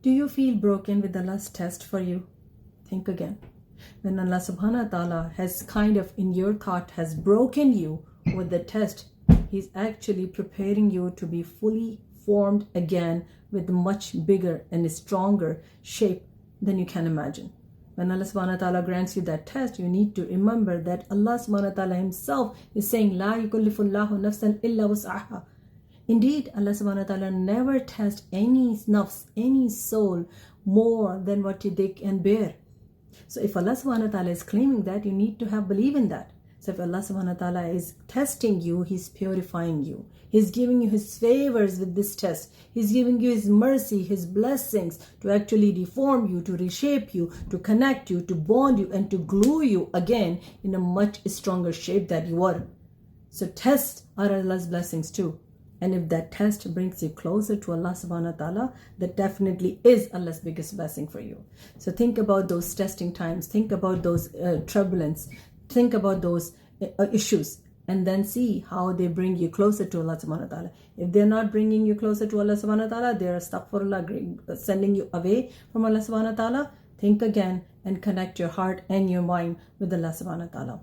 Do you feel broken with Allah's test for you? Think again. When Allah subhanahu wa ta'ala has kind of in your thought has broken you with the test, He's actually preparing you to be fully formed again with much bigger and stronger shape than you can imagine. When Allah subhanahu wa ta'ala grants you that test, you need to remember that Allah subhanahu wa ta'ala Himself is saying, La yukallifullahu nafsan illa wus'aha. Indeed, Allah subhanahu wa ta'ala never tests any nafs, any soul more than what they can bear. So if Allah subhanahu wa ta'ala is claiming that, you need to have belief in that. So if Allah subhanahu wa ta'ala is testing you, He's purifying you. He's giving you His favors with this test. He's giving you His mercy, His blessings to actually reform you, to reshape you, to connect you, to bond you, and to glue you again in a much stronger shape that you are. So tests are Allah's blessings too. And if that test brings you closer to Allah subhanahu wa ta'ala, that definitely is Allah's biggest blessing for you. So think about those testing times. Think about those turbulence. Think about those issues. And then see how they bring you closer to Allah subhanahu wa ta'ala. If they're not bringing you closer to Allah subhanahu wa ta'ala, they're astaghfirullah, sending you away from Allah subhanahu wa ta'ala, think again and connect your heart and your mind with Allah subhanahu wa ta'ala.